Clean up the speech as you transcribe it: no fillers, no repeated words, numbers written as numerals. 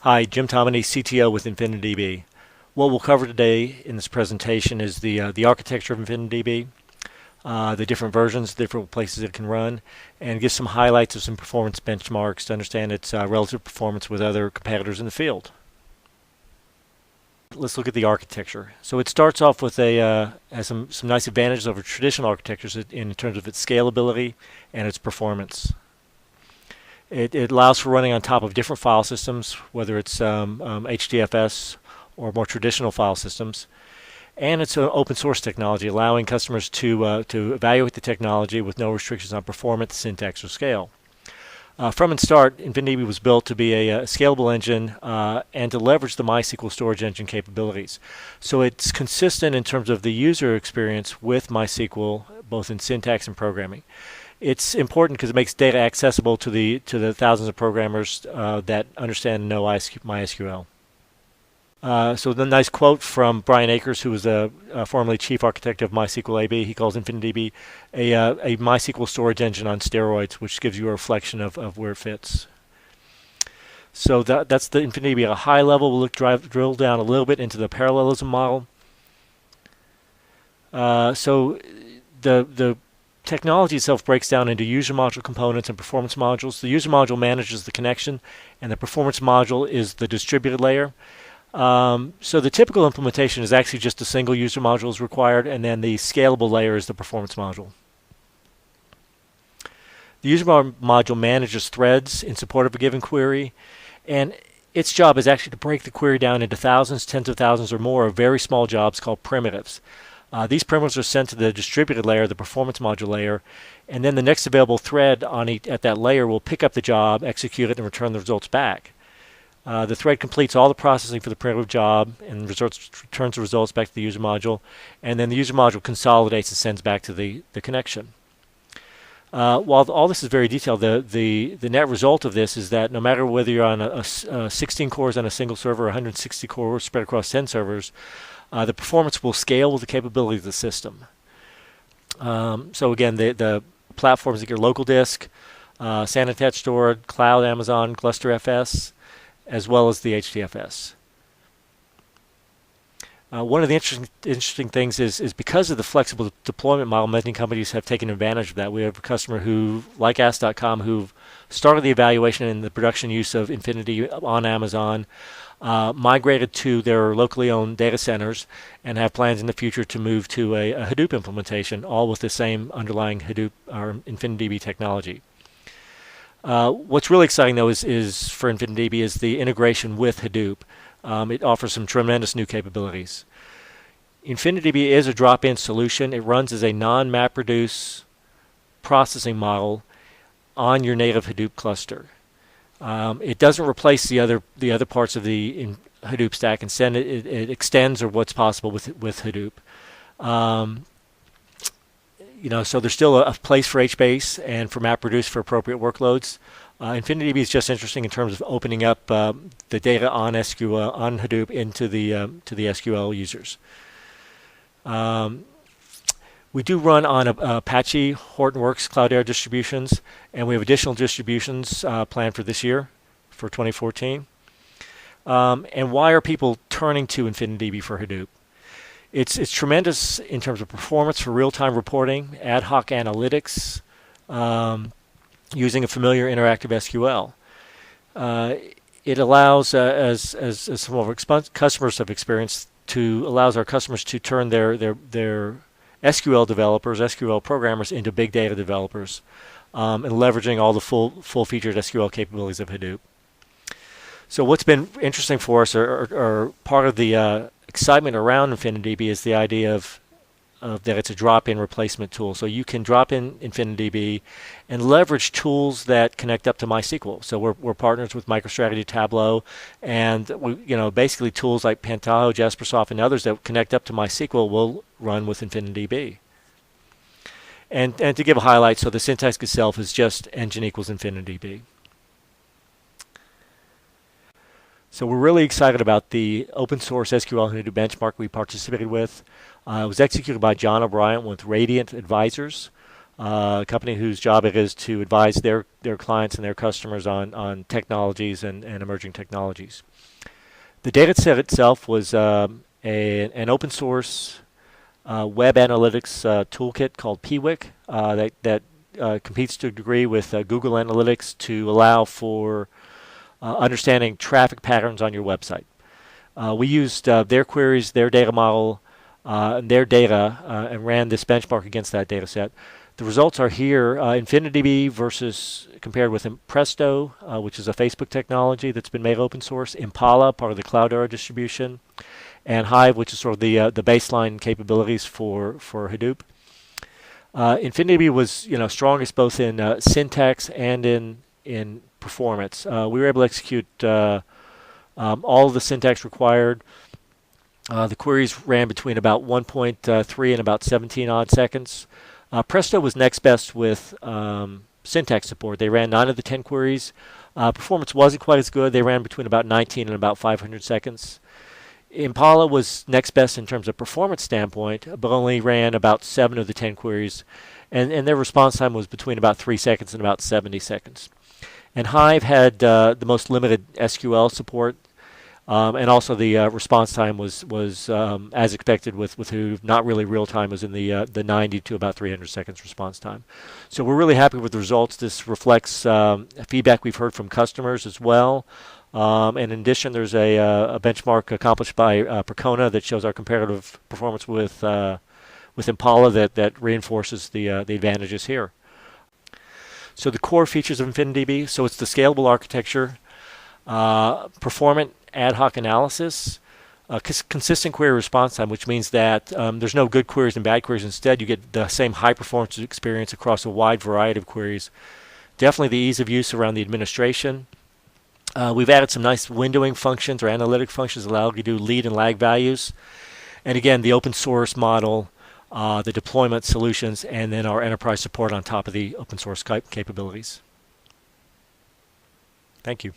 Hi, Jim Tommaney, CTO with InfiniDB. What we'll cover today in this presentation is the architecture of InfiniDB, the different versions, different places it can run, and give some highlights of some performance benchmarks to understand its relative performance with other competitors in the field. Let's look at the architecture. So it starts off with has some nice advantages over traditional architectures in terms of its scalability and its performance. It allows for running on top of different file systems, whether it's HDFS or more traditional file systems. And it's an open source technology, allowing customers to evaluate the technology with no restrictions on performance, syntax, or scale. From its start, InfiniDB was built to be a scalable engine and to leverage the MySQL storage engine capabilities. So it's consistent in terms of the user experience with MySQL, both in syntax and programming. It's important because it makes data accessible to the thousands of programmers that understand and know MySQL. So the nice quote from Brian Akers, who was formerly chief architect of MySQL AB. He calls InfiniDB a MySQL storage engine on steroids, which gives you a reflection of where it fits. So that's the InfiniDB at a high level. We'll drill down a little bit into the parallelism model. So the technology itself breaks down into user module components and performance modules. The user module manages the connection, and the performance module is the distributed layer. So the typical implementation is actually just a single user module is required, and then the scalable layer is the performance module. The user module manages threads in support of a given query, and its job is actually to break the query down into thousands, tens of thousands, or more of very small jobs called primitives. These primitives are sent to the distributed layer, the performance module layer, and then the next available thread at that layer will pick up the job, execute it, and return the results back. The thread completes all the processing for the primitive job and returns the results back to the user module, and then the user module consolidates and sends back to the connection. While all this is very detailed, the net result of this is that no matter whether you're on 16 cores on a single server or 160 cores spread across 10 servers, the performance will scale with the capability of the system. So again, the platforms like your local disk, SAN attached storage, cloud, Amazon, Gluster FS, as well as the HDFS. One of the interesting things is because of the flexible deployment model, many companies have taken advantage of that. We have a customer who, like Ask.com, who've started the evaluation and the production use of InfiniDB on Amazon, migrated to their locally owned data centers, and have plans in the future to move to a Hadoop implementation, all with the same underlying Hadoop or InfiniDB technology. What's really exciting, though, is for InfiniDB is the integration with Hadoop. It offers some tremendous new capabilities. InfiniDB is a drop-in solution. It runs as a non-MapReduce processing model on your native Hadoop cluster. It doesn't replace the other parts of the Hadoop stack. Instead, it extends or what's possible with Hadoop. So there's still a place for HBase and for MapReduce for appropriate workloads. InfiniDB is just interesting in terms of opening up the data on SQL on Hadoop into the SQL users. We do run on Apache, Hortonworks, Cloudera distributions, and we have additional distributions planned for this year, for 2014. And why are people turning to InfiniDB for Hadoop? It's tremendous in terms of performance for real-time reporting, ad hoc analytics, using a familiar interactive SQL. It allows, as some of our customers have experienced, allows our customers to turn their SQL developers, SQL programmers, into big data developers, and leveraging all the full-featured SQL capabilities of Hadoop. So what's been interesting for us, or part of the excitement around InfiniDB, is the idea of that it's a drop-in replacement tool. So you can drop in InfiniDB and leverage tools that connect up to MySQL. So we're partners with MicroStrategy, Tableau, and basically tools like Pentaho, Jaspersoft, and others that connect up to MySQL will run with InfiniDB. And to give a highlight, so the syntax itself is just engine equals InfiniDB. So we're really excited about the open source SQL-on-Hadoop benchmark we participated with. It was executed by John O'Brien with Radiant Advisors. a company whose job it is to advise their clients and their customers on technologies and emerging technologies. The data set itself was an open source web analytics toolkit called PWIC that competes to a degree with Google Analytics to allow for understanding traffic patterns on your website. We used their queries, their data model, and their data, and ran this benchmark against that data set. The results are here. InfiniDB compared with Presto, which is a Facebook technology that's been made open source, Impala, part of the Cloudera distribution, and Hive, which is sort of the baseline capabilities for Hadoop. InfiniDB was strongest both in syntax and in performance. We were able to execute all of the syntax required. The queries ran between about 1.3 and about 17 odd seconds. Presto was next best with syntax support. They ran 9 of the 10 queries. Performance wasn't quite as good. They ran between about 19 and about 500 seconds. Impala was next best in terms of performance standpoint, but only ran about 7 of the 10 queries, and their response time was between about 3 seconds and about 70 seconds. And Hive had the most limited SQL support, and also the response time was as expected with Hadoop. Not really real time, was in the 90 to about 300 seconds response time. So we're really happy with the results. This reflects feedback we've heard from customers as well. And in addition, there's a benchmark accomplished by Percona that shows our comparative performance with Impala that reinforces the advantages here. So the core features of InfiniDB, so it's the scalable architecture, performant ad hoc analysis, consistent query response time, which means that there's no good queries and bad queries. Instead, you get the same high performance experience across a wide variety of queries. Definitely the ease of use around the administration. We've added some nice windowing functions or analytic functions that allow you to do lead and lag values. And again, the open source model, the deployment solutions, and then our enterprise support on top of the open source capabilities. Thank you.